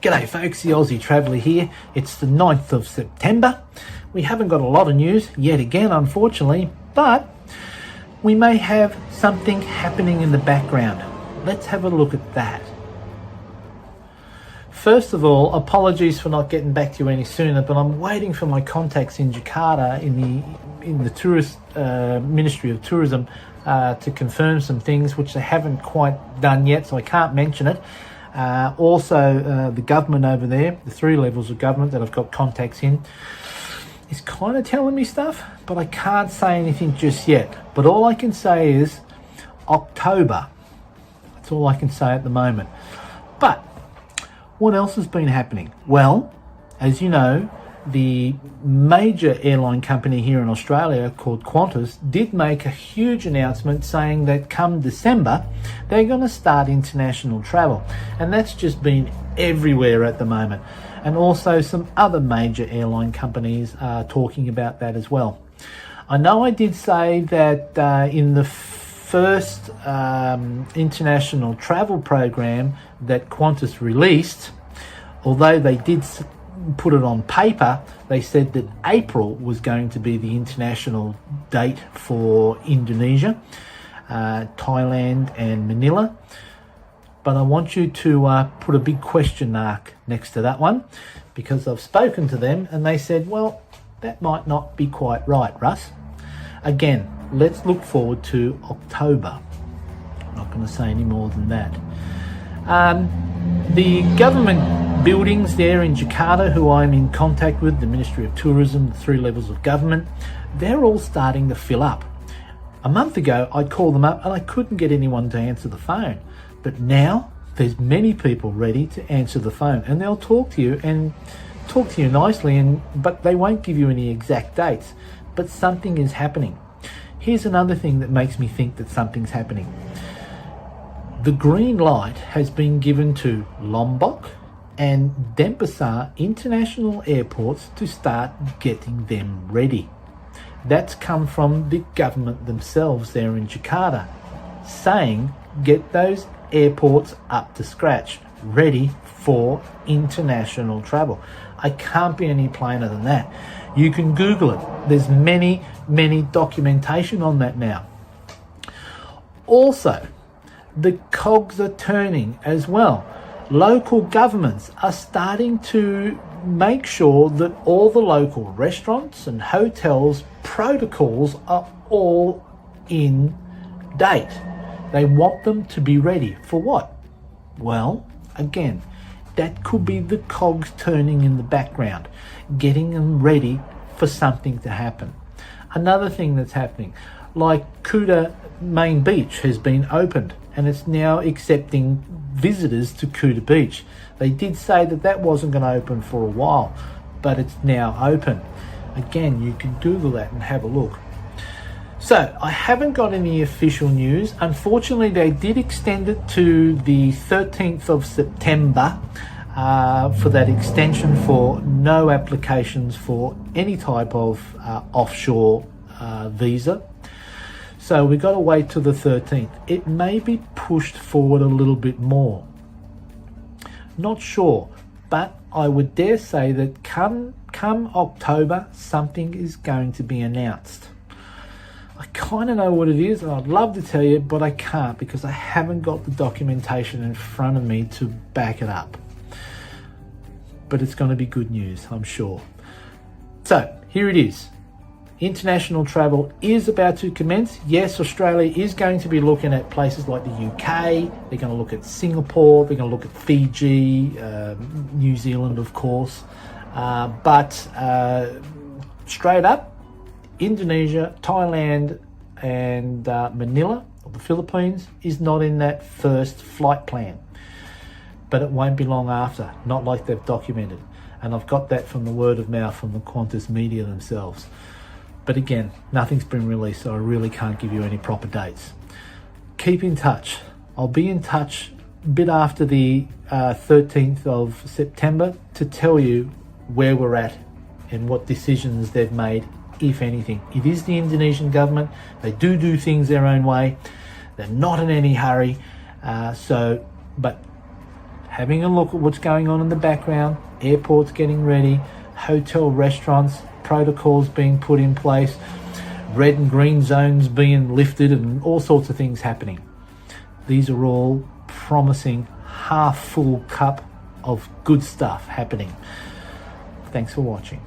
G'day folks, the Aussie Traveler here. It's the 9th of September. We haven't got a lot of news yet again, unfortunately, but we may have something happening in the background. Let's have a look at that. First of all, apologies for not getting back to you any sooner, but I'm waiting for my contacts in Jakarta in the tourist Ministry of Tourism to confirm some things which they haven't quite done yet, so I can't mention it. Also, the government over there, the three levels of government that I've got contacts in, is kind of telling me stuff, but I can't say anything just yet. But all I can say is October. That's all I can say at the moment. But what else has been happening? Well, as you know, the major airline company here in Australia called Qantas did make a huge announcement saying that come December they're going to start international travel, and that's just been everywhere at the moment. And also some other major airline companies are talking about that as well. I know I did say that in the first international travel program that Qantas released, although they did put it on paper, they said that April was going to be the international date for Indonesia, Thailand and Manila. But I want you to put a big question mark next to that one, because I've spoken to them and they said, well, that might not be quite right, Russ. Again, let's look forward to October. I'm not going to say any more than that. The government buildings there in Jakarta, who I'm in contact with, the Ministry of Tourism, the three levels of government, they're all starting to fill up. A month ago, I'd call them up and I couldn't get anyone to answer the phone. But now there's many people ready to answer the phone, and they'll talk to you and talk to you nicely, but they won't give you any exact dates. But something is happening. Here's another thing that makes me think that something's happening. The green light has been given to Lombok and Denpasar international airports to start getting them ready. That's come from the government themselves there in Jakarta, saying get those airports up to scratch, ready for international travel. I can't be any plainer than that. You can Google it. There's many documentation on that now. Also, the cogs are turning as well. Local governments are starting to make sure that all the local restaurants and hotels protocols are all in date. They want them to be ready for what? Well, again, that could be the cogs turning in the background, getting them ready for something to happen. Another thing that's happening, like Kuta Main Beach has been opened and it's now accepting visitors to Kuta Beach. They did say that that wasn't going to open for a while, but it's now open. Again, you can Google that and have a look. So, I haven't got any official news. Unfortunately, they did extend it to the 13th of September for that extension for no applications for any type of offshore visa. So we've got to wait till the 13th. It may be pushed forward a little bit more. Not sure, but I would dare say that come October, something is going to be announced. I kind of know what it is, and I'd love to tell you, but I can't because I haven't got the documentation in front of me to back it up. But it's going to be good news, I'm sure. So, here it is. International travel is about to commence. Yes, Australia is going to be looking at places like the UK. They're going to look at Singapore. They're going to look at Fiji, New Zealand, of course. But straight up, Indonesia, Thailand and Manila, or the Philippines, is not in that first flight plan. But it won't be long after, not like they've documented. And I've got that from the word of mouth from the Qantas media themselves. But again, nothing's been released, so I really can't give you any proper dates. Keep in touch. I'll be in touch a bit after the 13th of September to tell you where we're at and what decisions they've made, if anything. It is the Indonesian government. They do things their own way. They're not in any hurry. But having a look at what's going on in the background, airports getting ready, hotel restaurants, protocols being put in place, red and green zones being lifted, and all sorts of things happening. These are all promising half full cup of good stuff happening. Thanks for watching.